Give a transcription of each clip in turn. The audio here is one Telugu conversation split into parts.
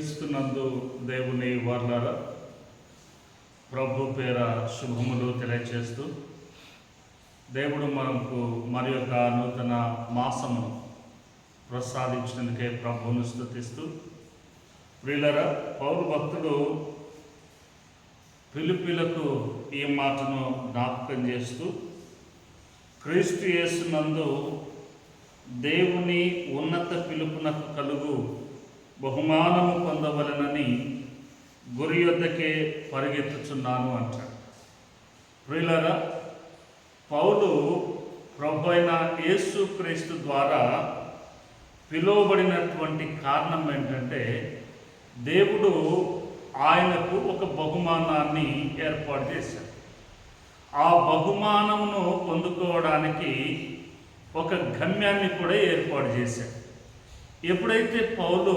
క్రీస్తునందు దేవుని వార్లారా, ప్రభు పేర శుభములు తెలియచేస్తూ దేవుడు మనకు మరి యొక్క నూతన మాసమును ప్రసాదించినందుకే ప్రభువును స్తుతిస్తూ, ప్రియులారా, పౌలు భక్తుడు ఫిలిప్పీలకు ఈ మాటను జ్ఞాపకం చేస్తూ, క్రీస్తు యేసునందు దేవుని ఉన్నత పిలుపునకు కలుగు బహుమానము పొందవలనని గురి యొద్దకే పరిగెత్తుచున్నాను అంటాడు. ప్రియులారా, పౌలు ప్రభు అయిన యేసు క్రీస్తు ద్వారా పిలువబడినటువంటి కారణం ఏంటంటే, దేవుడు ఆయనకు ఒక బహుమానాన్ని ఏర్పాటు చేశాడు. ఆ బహుమానమును పొందుకోవడానికి ఒక గమ్యాన్ని కూడా ఏర్పాటు చేశాడు. ఎప్పుడైతే పౌలు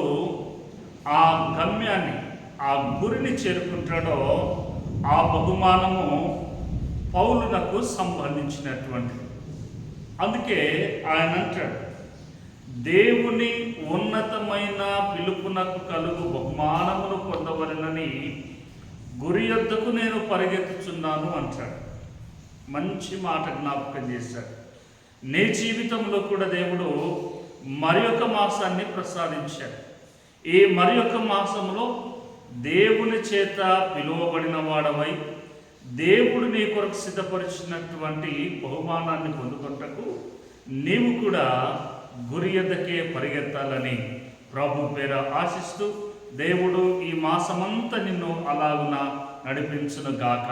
ఆ గమ్యాన్ని, ఆ గురిని చేరుకుంటాడో, ఆ బహుమానము పౌలునకు సంబంధించినటువంటిది. అందుకే ఆయన అంటాడు, దేవుని ఉన్నతమైన పిలుపునకు కలుగు బహుమానమును పొందవలనని గురి యొద్దకు నేను పరిగెత్తుచున్నాను అంటాడు. మంచి మాట జ్ఞాపకం చేశాడు. నీ జీవితంలో కూడా దేవుడు మరి ఒక మాసాన్ని ప్రసాదించాడు. ఈ మరి ఒక మాసంలో దేవుని చేత పిలువబడిన వాడవై దేవుడు నీ కొరకు సిద్ధపరిచినటువంటి బహుమానాన్ని పొందుకొనుటకు నీవు కూడా గురి యొద్దకే పరిగెత్తాలని ప్రభు పేర ఆశిస్తూ, దేవుడు ఈ మాసమంతా నిన్ను అలాగున నడిపించును గాక.